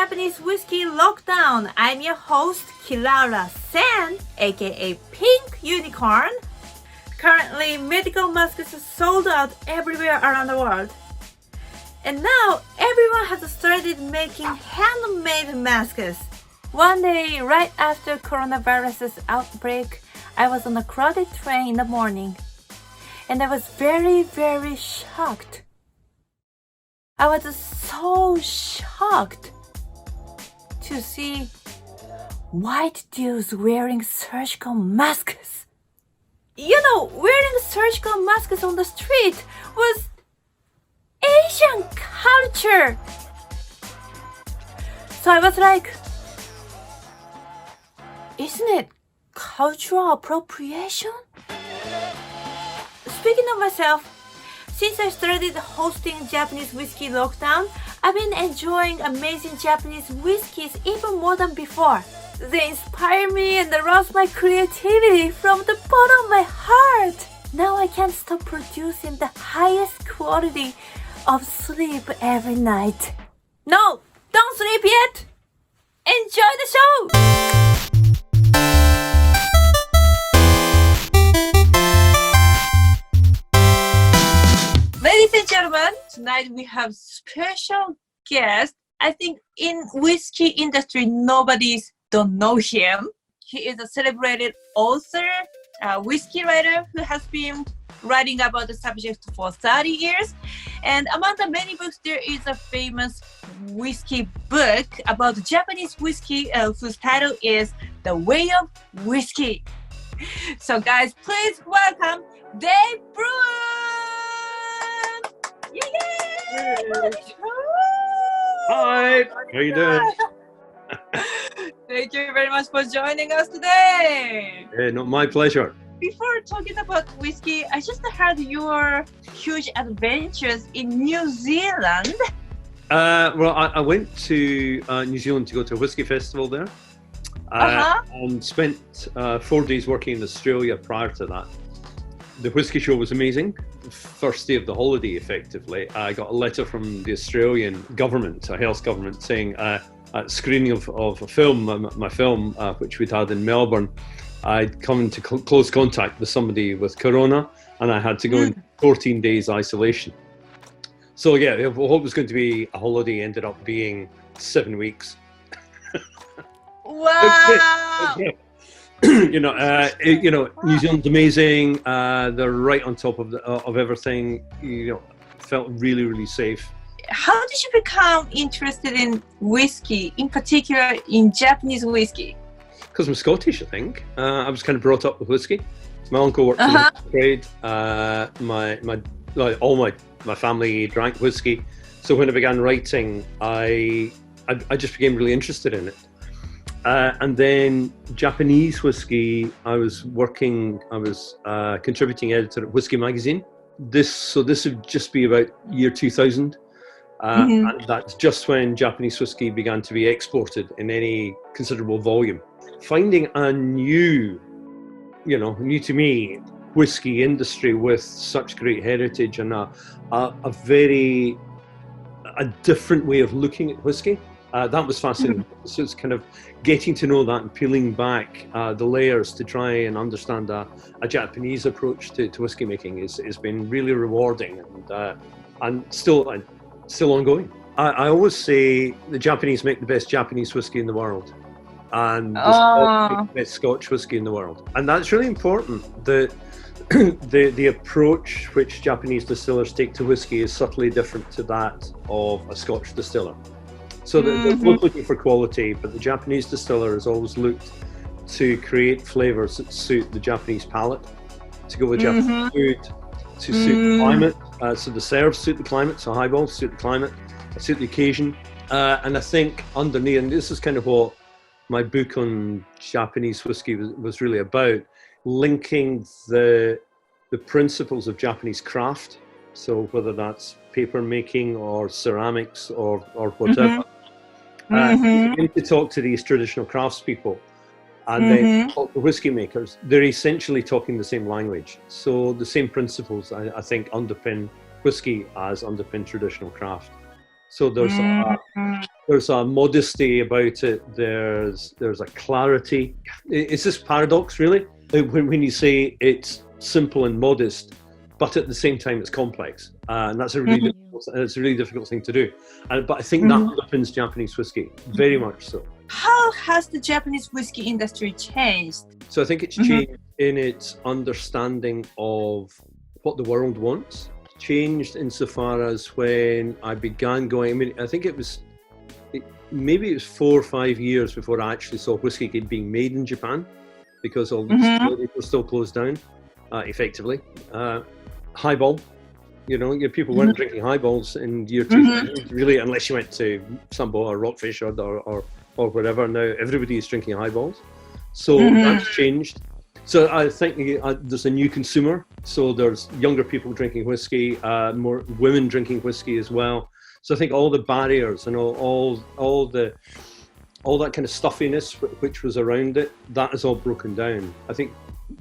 Japanese Whisky Lockdown. I'm your host, Kilara Sen, aka Pink Unicorn. Currently, medical masks are sold out everywhere around the world. And now, everyone has started making handmade masks. One day, right after coronavirus's outbreak, I was on a crowded train in the morning. And I was very shocked. I was so shocked to see white dudes wearing surgical masks. You know, wearing surgical masks on the street was Asian culture. So I was like, isn't it cultural appropriation? Speaking of myself, since I started hosting Japanese Whisky Lockdown, I've been enjoying amazing Japanese whiskeys even more than before. They inspire me and arouse my creativity from the bottom of my heart. Now I can't stop producing the highest quality of sleep every night. No, don't sleep yet! Enjoy the show! Ladies and gentlemen, tonight we have special guest. I think in whiskey industry, nobody don't know him. He is a celebrated author, whiskey writer who has been writing about the subject for 30 years. And among the many books, there is a famous whiskey book about Japanese whiskey whose title is The Way of Whisky. So guys, please welcome Dave Broom! Yay! Hi, how you doing? Thank you very much for joining us today. No, my pleasure. Before talking about whiskey, I just heard your huge adventures in New Zealand. Well, I went to New Zealand to go to a whiskey festival there, and spent 4 days working in Australia prior to that. The whiskey show was amazing. First day of the holiday, effectively, I got a letter from the Australian government, a health government, saying at screening of a film, my film, which we'd had in Melbourne, I'd come into close contact with somebody with corona, and I had to go in 14 days isolation. So yeah, what was going to be a holiday ended up being 7 weeks. Wow! New Zealand's amazing. They're right on top of everything. Felt really safe. How did you become interested in whiskey, in particular in Japanese whiskey? Because I'm Scottish, I think. I was kind of brought up with whiskey. My uncle worked in the trade. All my family drank whiskey. So when I began writing, I just became really interested in it. And then Japanese whiskey, I was contributing editor at Whiskey Magazine. This would just be about year 2000. And that's just when Japanese whiskey began to be exported in any considerable volume. Finding a new to me, whiskey industry with such great heritage and a different way of looking at whiskey. That was fascinating. So it's kind of getting to know that and peeling back the layers to try and understand a Japanese approach to whiskey making has been really rewarding and still ongoing. I always say the Japanese make the best Japanese whiskey in the world, and the Scotch make the best Scotch whiskey in the world, and that's really important. The approach which Japanese distillers take to whiskey is subtly different to that of a Scotch distiller. So they're both looking for quality, but the Japanese distiller has always looked to create flavors that suit the Japanese palate, to go with Japanese food, to suit the climate. So the serves suit the climate, so highballs suit the climate, suit the occasion. And I think underneath, and this is kind of what my book on Japanese whiskey was really about, linking the principles of Japanese craft. So whether that's paper making or ceramics or whatever. To talk to these traditional craftspeople and then talk to whiskey makers, they're essentially talking the same language. So the same principles, I think, underpin whiskey as underpin traditional craft. So there's a modesty about it. There's a clarity. It's this paradox, really, when you say it's simple and modest, but at the same time it's complex, and that's a really difficult thing to do. But I think that underpins Japanese whiskey very much so. How has the Japanese whiskey industry changed? So I think it's changed in its understanding of what the world wants. Changed insofar as when I began going, I mean, I think maybe it was 4 or 5 years before I actually saw whiskey being made in Japan, because all the distilleries were still closed down, effectively. Highball, people weren't drinking highballs in year 2000, really, unless you went to Sambo or Rockfish or whatever. Now everybody is drinking highballs. So that's changed. So I think there's a new consumer. So there's younger people drinking whiskey, more women drinking whiskey as well. So I think all the barriers and all that kind of stuffiness which was around it, that is all broken down. I think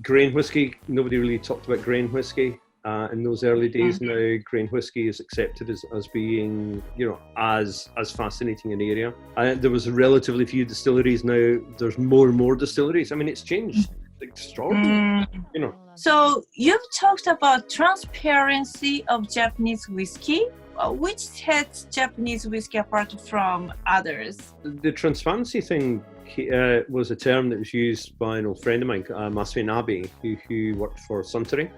grain whiskey, nobody really talked about grain whiskey in those early days. Now grain whiskey is accepted as being, as fascinating an area. There was relatively few distilleries. Now there's more and more distilleries. I mean, it's changed. Extraordinary, So you've talked about transparency of Japanese whiskey. Which sets Japanese whiskey apart from others? The transparency thing was a term that was used by an old friend of mine, Masui Nabe, who worked for Suntory.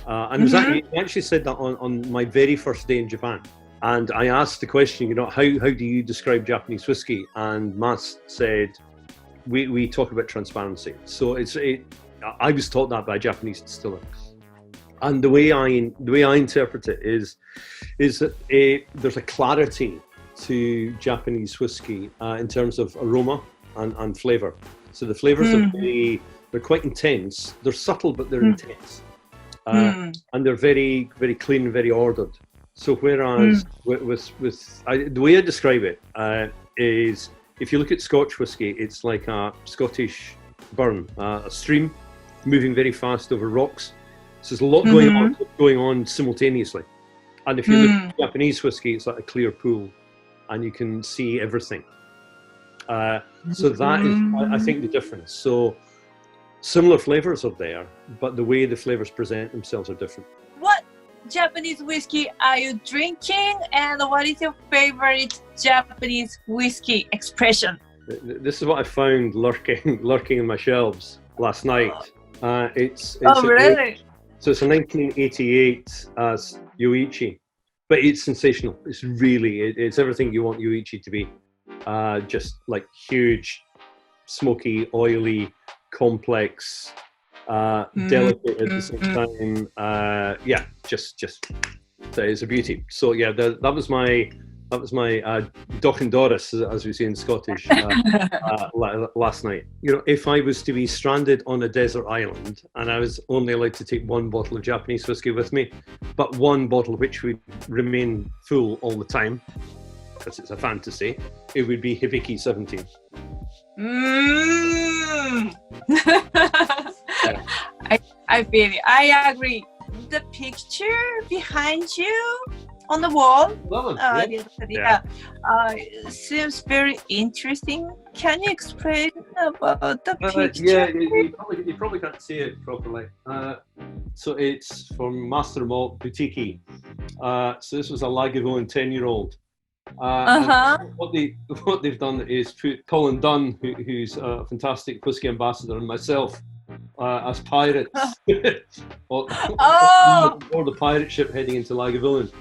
And he actually said that on my very first day in Japan. And I asked the question, how do you describe Japanese whiskey? And Mas said, we talk about transparency. So I was taught that by a Japanese distiller, and the way I interpret it is that there's a clarity to Japanese whiskey in terms of aroma and flavour. So the flavours they're quite intense. They're subtle, but they're intense, and they're very, very clean, very ordered. So whereas the way I describe it is, if you look at Scotch whiskey, it's like a Scottish burn, a stream moving very fast over rocks. So there's a lot going on simultaneously. And if you look at Japanese whiskey, it's like a clear pool, and you can see everything. So that is, I think, the difference. So similar flavours are there, but the way the flavours present themselves are different. What Japanese whiskey are you drinking, and what is your favorite Japanese whiskey expression? This is what I found lurking in my shelves last night. It's really? So it's a 1988 Yoichi, but it's sensational. It's really, it's everything you want Yoichi to be. Just like huge, smoky, oily, complex, delicate at the same time. Just it's a beauty. So yeah, that was my Doc and Doris, as we say in Scottish, last night. If I was to be stranded on a desert island and I was only allowed to take one bottle of Japanese whiskey with me, but one bottle which would remain full all the time, because it's a fantasy, it would be Hibiki 17. Yeah. I feel it. I agree. The picture behind you on the wall, seems very interesting. Can you explain about the picture? Yeah, you probably can't see it properly. So it's from Master Malt Boutique. So this was a Lagavulin 10-year-old. What they've done is put Colin Dunn, who's a fantastic whiskey ambassador, and myself as pirates or the pirate ship heading into Lagavulin.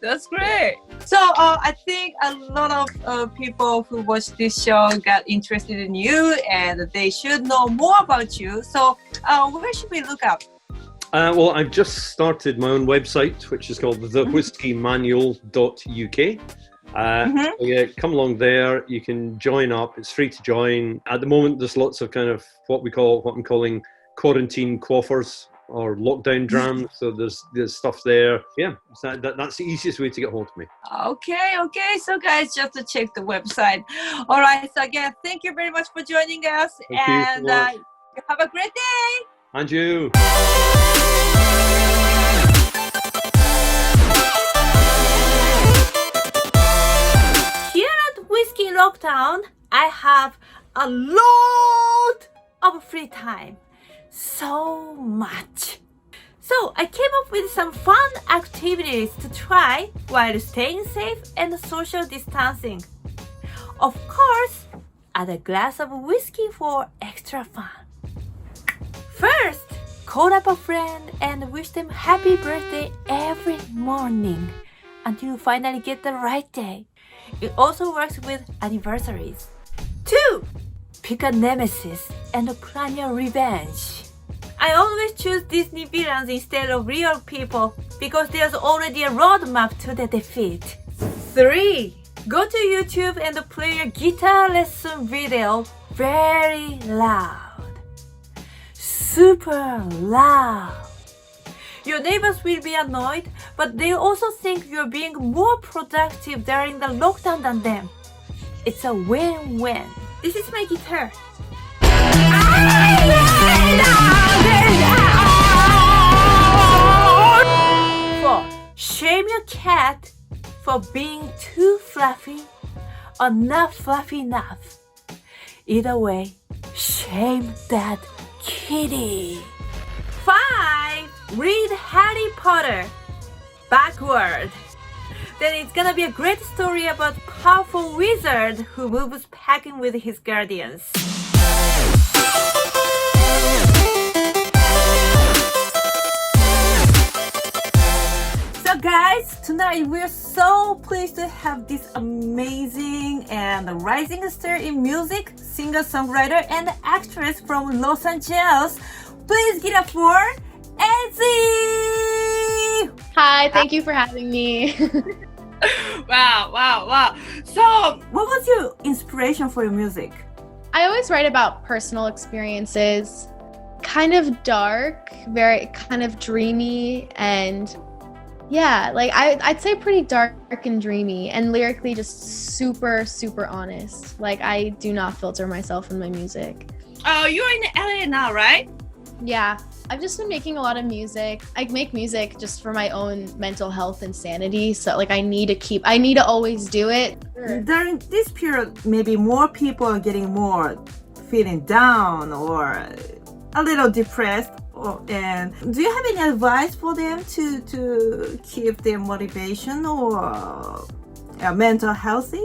That's great. So I think a lot of people who watch this show got interested in you, and they should know more about you. So where should we look up? Well, I've just started my own website, which is called thewhiskeymanual.uk. So yeah, come along there. You can join up. It's free to join. At the moment, there's lots of kind of what I'm calling quarantine quaffers or lockdown drams. So there's stuff there. Yeah, so that's the easiest way to get hold of me. Okay. So guys, just to check the website. All right. So again, thank you very much for joining us, and have a great day. And you. lockdown, I have a lot of free time. So much. So I came up with some fun activities to try while staying safe and social distancing. Of course, add a glass of whiskey for extra fun. First, call up a friend and wish them happy birthday every morning until you finally get the right day. It also works with anniversaries. 2. Pick a nemesis and plan your revenge. I always choose Disney villains instead of real people because there's already a roadmap to the defeat. 3. Go to YouTube and play a guitar lesson video very loud. Super loud. Your neighbors will be annoyed, but they also think you're being more productive during the lockdown than them. It's a win-win. This is my guitar. 4. Shame your cat for being too fluffy or not fluffy enough. Either way, shame that kitty. 5. Read Harry Potter backward. Then it's gonna be a great story about powerful wizard who moves packing with his guardians. So guys, tonight we're so pleased to have this amazing and rising star in music, singer-songwriter and actress from Los Angeles. Please get up for EZI! Hi, thank you for having me. Wow. So, what was your inspiration for your music? I always write about personal experiences, kind of dark, very kind of dreamy, and yeah, like I'd say pretty dark and dreamy, and lyrically just super, super honest. Like I do not filter myself in my music. Oh, you're in LA now, right? Yeah, I've just been making a lot of music. I make music just for my own mental health and sanity. So like I need to always do it. During this period, maybe more people are getting more feeling down or a little depressed. And do you have any advice for them to keep their motivation or mental healthy?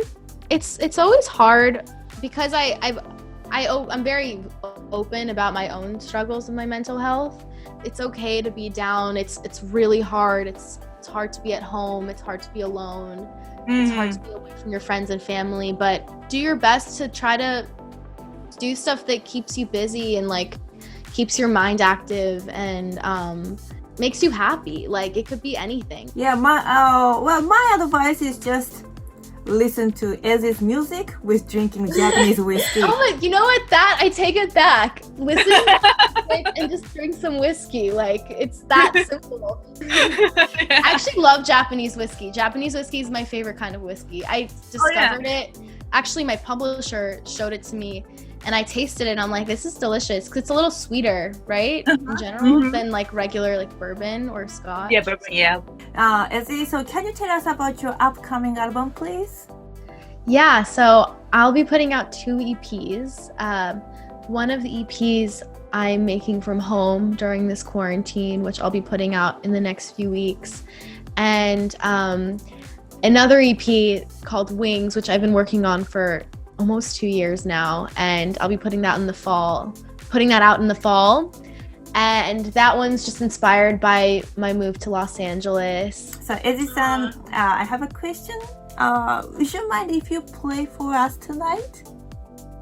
It's always hard because I'm very open about my own struggles with my mental health. It's okay to be down. It's really hard. It's hard to be at home. It's hard to be alone. It's hard to be away from your friends and family, but do your best to try to do stuff that keeps you busy and like keeps your mind active and makes you happy. Like it could be anything. Yeah, my advice is just listen to EZI's music with drinking Japanese whiskey. Oh, you know what? That I take it back. Listen to it and just drink some whiskey. Like it's that simple. I actually love Japanese whiskey. Japanese whiskey is my favorite kind of whiskey. I discovered it. Actually, my publisher showed it to me, and I tasted it. And I'm like, this is delicious because it's a little sweeter, right, in general, than like regular like bourbon or scotch. Yeah, bourbon. Yeah. EZI, so can you tell us about your upcoming album, please? Yeah, so I'll be putting out 2 EPs. One of the EPs I'm making from home during this quarantine, which I'll be putting out in the next few weeks. And another EP called Wings, which I've been working on for almost 2 years now. And I'll be putting that out in the fall. And that one's just inspired by my move to Los Angeles. So EZI-san, I have a question. Would you mind if you play for us tonight?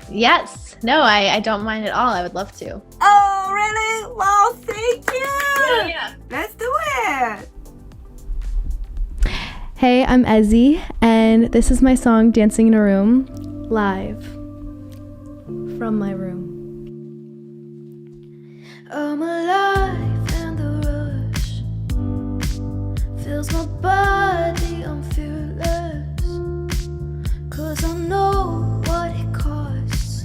Yes. No, I don't mind at all. I would love to. Oh, really? Wow, thank you. Yeah. Let's do it. Hey, I'm EZI, and this is my song Dancing in a Room, live from my room. I'm alive and the rush fills my body, I'm fearless, 'cause I know what it costs,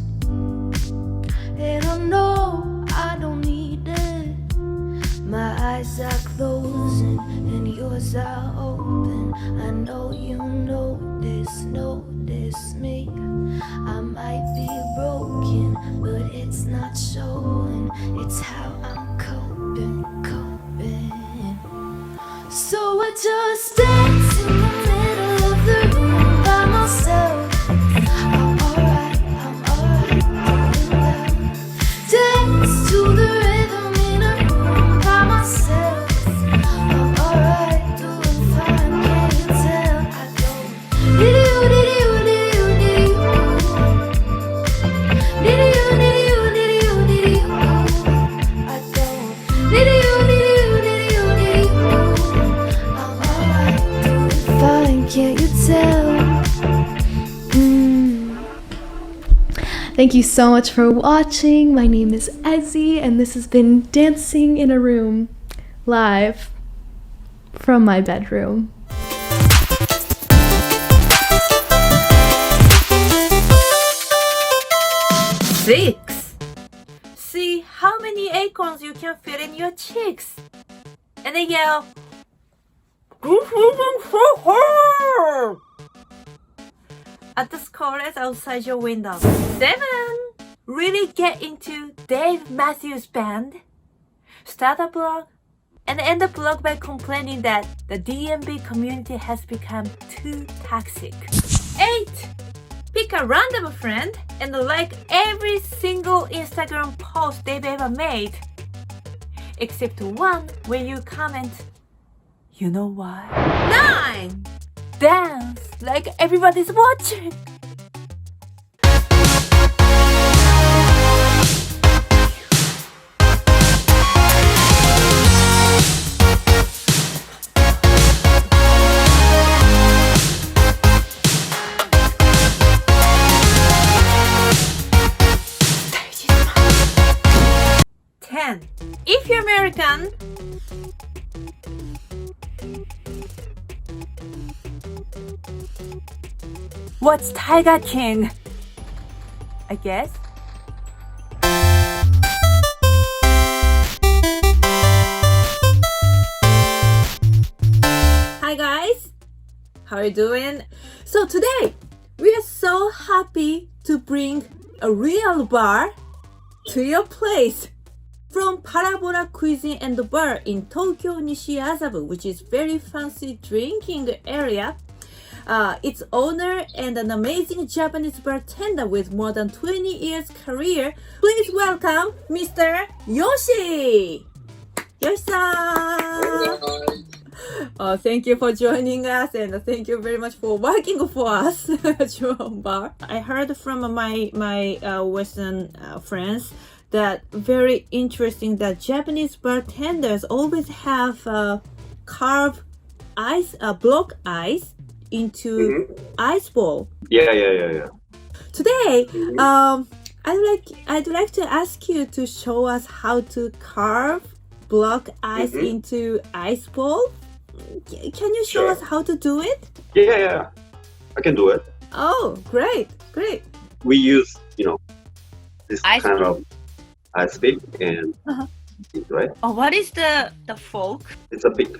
and I know I don't need it. My eyes are closing and yours are open. I know you notice me. I might be broken, but it's not showing. It's how I'm coping. So I just dance in the middle of the room by myself. I'm alright doing that. Dance to the rhythm in a room by myself. I'm alright doing fine, can you tell? I don't diddy-oo, diddy-oo, diddy-oo, diddy-oo. Diddy-oo, diddy-oo, diddy-oo, diddy-oo. I don't diddy-oo, diddy-oo, diddy-oo, diddy-oo. I'm alright doing fine, can't you tell? Thank you so much for watching. My name is EZI, and this has been Dancing in a Room, live from my bedroom. Six. See how many acorns you can fit in your cheeks. And then yell, at the scoreless outside your window. 7. Really get into Dave Matthews Band. Start a blog and end the blog by complaining that the DMB community has become too toxic. 8. Pick a random friend and like every single Instagram post they've ever made. Except one where you comment, you know why? 9. Dance like everybody's watching. If you're American, what's Tiger King? I guess. Hi guys, how are you doing? So today we are so happy to bring a real bar to your place. From Parabola Cuisine and Bar in Tokyo Nishiazabu, which is very fancy drinking area. Its owner and an amazing Japanese bartender with more than 20 years career. Please welcome Mr. Yoshi! Yoshi-san! Thank you for joining us and thank you very much for working for us at your own bar. I heard from my Western friends that very interesting that Japanese bartenders always have carved ice, block ice into Iceball. Yeah. Today, I'd like to ask you to show us how to carve block ice into Iceball. Can you show us how to do it? Yeah. I can do it. Oh, great. We use, this Ice kind pick. of ice pick and right? Oh, what is the fork? It's a pick.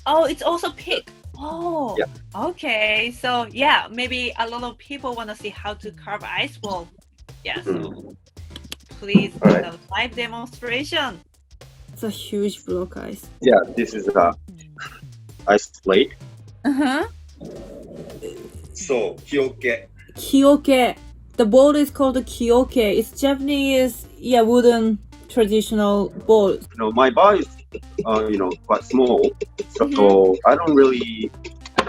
Oh, it's also pick. Oh, Yeah. Okay. So yeah, maybe a lot of people want to see how to carve ice ball. Yeah. So please do Alright. the live demonstration. It's a huge block ice. Yeah, this is a ice plate. So kyoke. Kyoke. The bowl is called kyoke. It's Japanese, wooden traditional bowl. My bar is quite small, so I don't really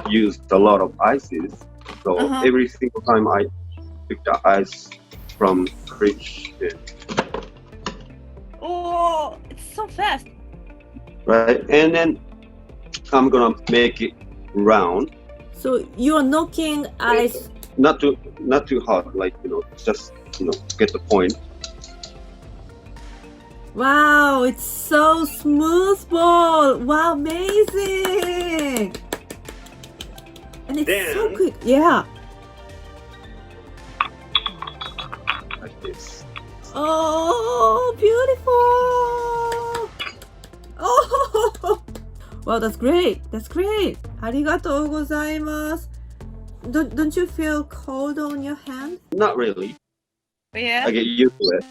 use a lot of ices. So every single time I pick the ice from fridge, Oh, it's so fast. right? And then I'm gonna make it round, So you are knocking ice. not too hard, like just get the point. Wow, it's so smooth ball. Wow, amazing. And it's so Then- quick. Yeah. Like this. Oh, beautiful. Well, that's great. That's great. ありがとうございます。Don't you feel cold on your hand? Not really. Yeah. I get used to it.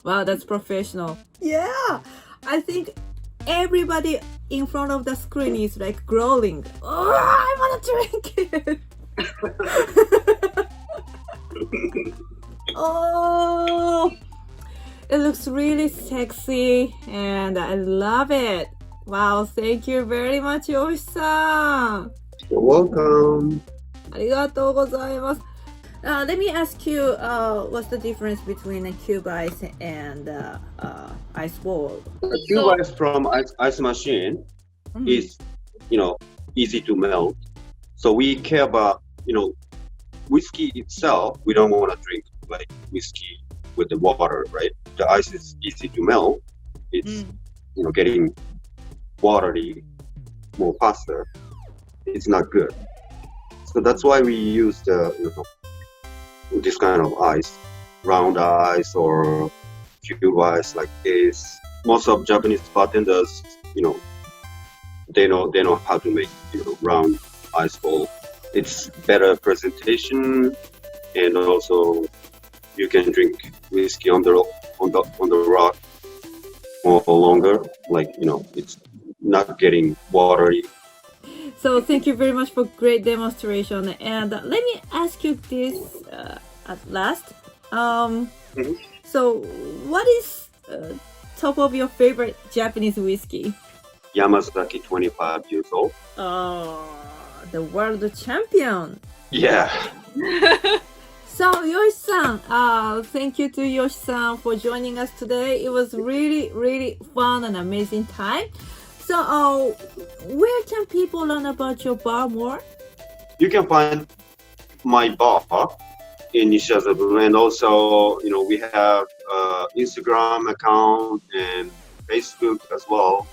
Wow, that's professional. Yeah, I think everybody in front of the screen is like growling. Oh, I want to drink it. Oh, it looks really sexy and I love it. Wow, thank you very much, Yoshi-san. You're welcome. ありがとうございます。Let me ask you, what's the difference between a cube ice and ice ball? A cube ice from ice machine is, easy to melt. So we care about, whiskey itself. We don't want to drink like whiskey with the water, right? The ice is easy to melt. It's, getting watery more faster. It's not good. So that's why we use the, this kind of ice, round ice or cube ice like this. Most of Japanese bartenders, they know how to make round ice ball. It's better presentation, and also you can drink whiskey on the rock more longer. Like it's not getting watery. So thank you very much for great demonstration. And let me ask you this at last. So what is top of your favorite Japanese whiskey? Yamazaki, 25 years old. Oh, the world champion. Yeah. So Yoshi-san, thank you to Yoshi-san for joining us today. It was really, really fun and amazing time. So, where can people learn about your bar more? You can find my bar in Nishizabu, and also, we have Instagram account and Facebook as well.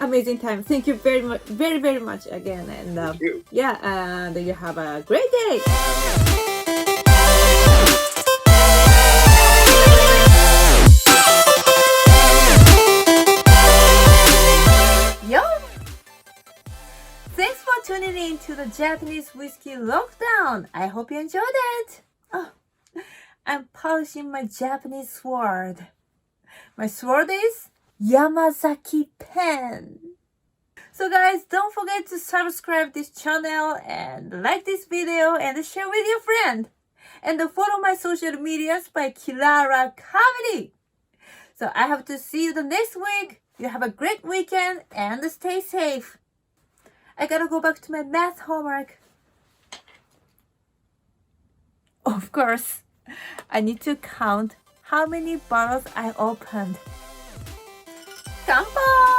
Amazing time. Thank you very much, very, very much again. And Thank you. yeah, and you have a great day. Yo! Thanks for tuning in to the Japanese Whisky Lockdown. I hope you enjoyed it. Oh, I'm polishing my Japanese sword. My sword is Yamazaki pen. So guys, don't forget to subscribe this channel and like this video and share with your friend. And follow my social medias by Kilara Comedy. So I have to see you the next week. You have a great weekend and stay safe. I gotta go back to my math homework. Of course, I need to count how many bottles I opened. Kanpai!